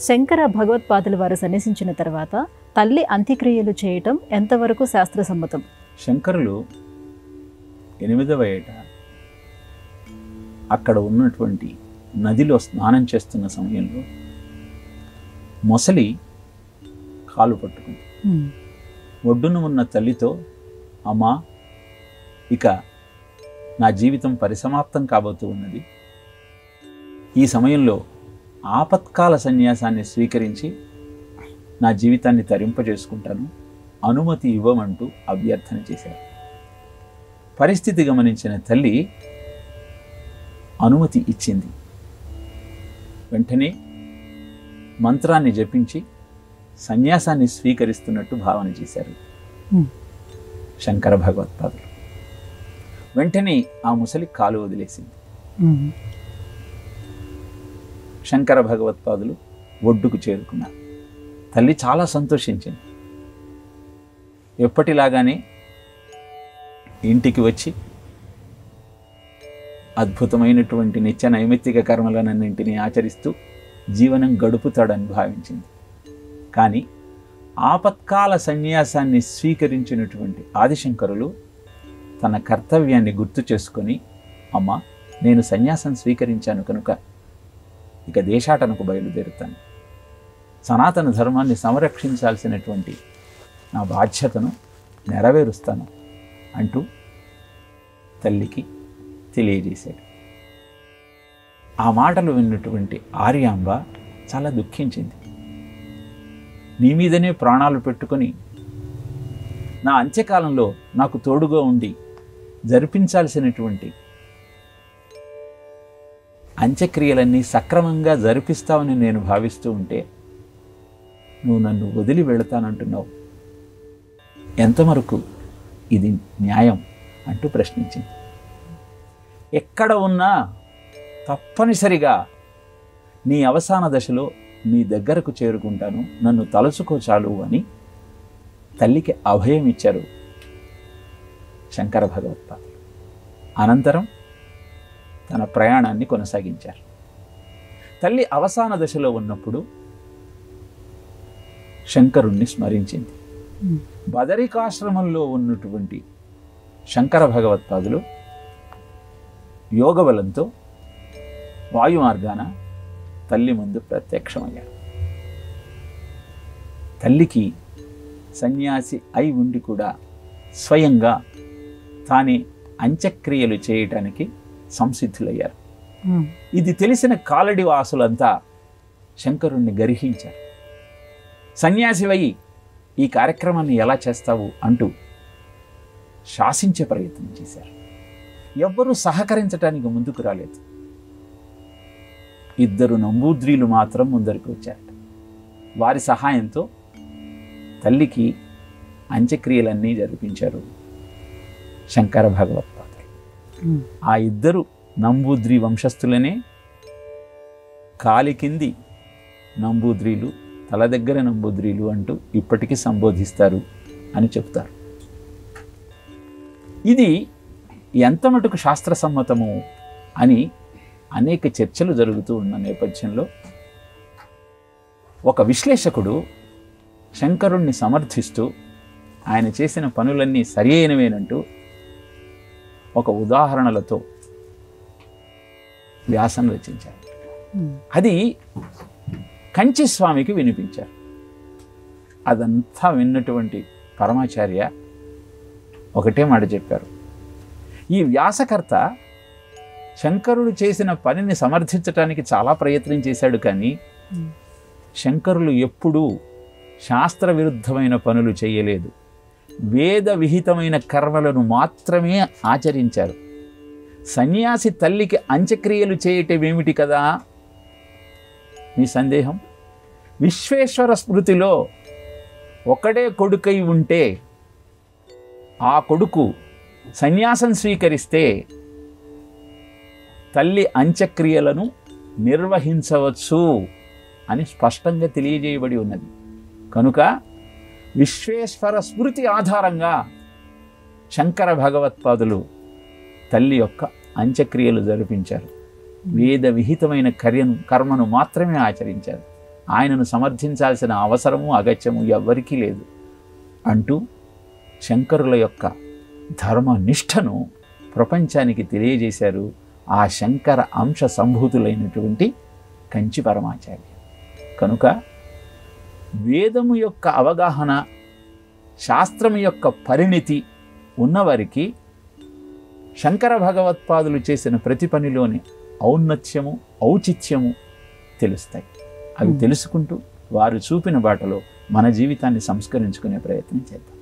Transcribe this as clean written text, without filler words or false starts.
శంకర భగవత్పాదుల వారు సన్యసించిన తర్వాత తల్లి అంత్యక్రియలు చేయటం ఎంతవరకు శాస్త్రసమ్మతం? శంకరులు 8వ ఏట అక్కడ ఉన్నటువంటి నదిలో స్నానం చేస్తున్న సమయంలో మొసలి కాలు పట్టుకుంది. ఒడ్డున ఉన్న తల్లితో, అమ్మా, ఇక నా జీవితం పరిసమాప్తం కాబోతూ ఉన్నది. ఈ సమయంలో ఆపత్కాల సన్యాసాన్ని స్వీకరించి నా జీవితాన్ని తరింపజేసుకుంటాను, అనుమతి ఇవ్వమంటూ అభ్యర్థన చేశారు. పరిస్థితి గమనించిన తల్లి అనుమతి ఇచ్చింది. వెంటనే మంత్రాన్ని జపించి సన్యాసాన్ని స్వీకరిస్తున్నట్టు భావన చేశారు శంకర భగవత్పాదులు. వెంటనే ఆ ముసలి కాలు వదిలేసింది. శంకర భగవత్పాదులు ఒడ్డుకు చేరుకున్నారు. తల్లి చాలా సంతోషించింది. ఎప్పటిలాగానే ఇంటికి వచ్చి అద్భుతమైనటువంటి నిత్య నైమిత్తిక కర్మలన్నింటినీ ఆచరిస్తూ జీవనం గడుపుతాడని భావించింది. కానీ ఆపత్కాల సన్యాసాన్ని స్వీకరించినటువంటి ఆదిశంకరులు తన కర్తవ్యాన్ని గుర్తు చేసుకొని, అమ్మ, నేను సన్యాసం స్వీకరించాను కనుక ఇక దేశాటనకు బయలుదేరుతాను, సనాతన ధర్మాన్ని సంరక్షించాల్సినటువంటి నా బాధ్యతను నెరవేరుస్తాను అంటూ తల్లికి తెలియజేశాడు. ఆ మాటలు విన్నటువంటి ఆర్యాంబ చాలా దుఃఖించింది. నీ మీదనే ప్రాణాలు పెట్టుకొని నా అంత్యకాలంలో నాకు తోడుగా ఉండి జరిపించాల్సినటువంటి అంత్యక్రియలన్నీ సక్రమంగా జరిపిస్తావని నేను భావిస్తూ ఉంటే నువ్వు నన్ను వదిలి వెళతానంటున్నావు, ఎంతవరకు ఇది న్యాయం అంటూ ప్రశ్నించింది. ఎక్కడ ఉన్నా తప్పనిసరిగా నీ అవసాన దశలో నీ దగ్గరకు చేరుకుంటాను, నన్ను తలుచుకో చాలు అని తల్లికి అభయం ఇచ్చారు శంకర భగవత్పాదులు. అనంతరం తన ప్రయాణాన్ని కొనసాగించారు. తల్లి అవసాన దశలో ఉన్నప్పుడు శంకరుణ్ణి స్మరించింది. బదరికాశ్రమంలో ఉన్నటువంటి శంకర భగవత్పాదులు యోగబలంతో వాయు మార్గాన తల్లి ముందు ప్రత్యక్షమయ్యారు. తల్లికి సన్యాసి అయి ఉండి కూడా స్వయంగా తానే అంత్యక్రియలు చేయటానికి సంసిద్ధులయ్యారు. ఇది తెలిసిన కాలడి వాసులంతా శంకరుణ్ణి గర్హించారు. సన్యాసివై ఈ కార్యక్రమాన్ని ఎలా చేస్తావు అంటూ శాసించే ప్రయత్నం చేశారు. ఎవ్వరూ సహకరించడానికి ముందుకు రాలేదు. 2 నంబూద్రీలు మాత్రం ముందరికి వచ్చారట. వారి సహాయంతో తల్లికి అంత్యక్రియలన్నీ జరిపించారు శంకర భగవత్పాదులు. ఆ 2 నంబూద్రి వంశస్థులనే కాలి కింది నంబూద్రీలు, తల దగ్గర నంబూద్రీలు అంటూ ఇప్పటికీ సంబోధిస్తారు అని చెప్తారు. ఇది ఎంత మటుకు శాస్త్రసమ్మతము అని అనేక చర్చలు జరుగుతూ ఉన్న నేపథ్యంలో ఒక విశ్లేషకుడు శంకరుణ్ణి సమర్థిస్తూ ఆయన చేసిన పనులన్నీ సరి అయినవేనంటూ ఒక ఉదాహరణలతో వ్యాసం రచించారు. అది కంచి స్వామికి వినిపించారు. అదంతా విన్నటువంటి పరమాచార్య ఒకటే మాట చెప్పారు. ఈ వ్యాసకర్త శంకరుడు చేసిన పనిని సమర్థించటానికి చాలా ప్రయత్నం చేశాడు, కానీ శంకరులు ఎప్పుడూ శాస్త్ర విరుద్ధమైన పనులు చేయలేదు. వేద విహితమైన కర్మలను మాత్రమే ఆచరించారు. సన్యాసి తల్లికి అంత్యక్రియలు చేయటమేమిటి కదా మీ సందేహం? విశ్వేశ్వర స్మృతిలో ఒకడే కొడుకై ఉంటే ఆ కొడుకు సన్యాసం స్వీకరిస్తే తల్లి అంత్యక్రియలను నిర్వహించవచ్చు అని స్పష్టంగా తెలియజేయబడి ఉన్నది. కనుక విశ్వేశ్వర స్మృతి ఆధారంగా శంకర భగవత్పాదులు తల్లి యొక్క అంత్యక్రియలు జరిపించారు. వేద విహితమైన కర్మను మాత్రమే ఆచరించారు. ఆయనను సమర్థించాల్సిన అవసరము అగత్యము ఎవ్వరికీ లేదు అంటూ శంకరుల యొక్క ధర్మనిష్టను ప్రపంచానికి తెలియజేశారు ఆ శంకర అంశ సంభూతులైనటువంటి కంచి పరమాచార్య. కనుక వేదము యొక్క అవగాహన, శాస్త్రము యొక్క పరిణితి ఉన్నవారికి శంకర భగవత్పాదులు చేసిన ప్రతి పనిలోని ఔన్నత్యము, ఔచిత్యము తెలుస్తాయి. అవి తెలుసుకుంటూ వారు చూపిన బాటలో మన జీవితాన్ని సంస్కరించుకునే ప్రయత్నం చేద్దాం.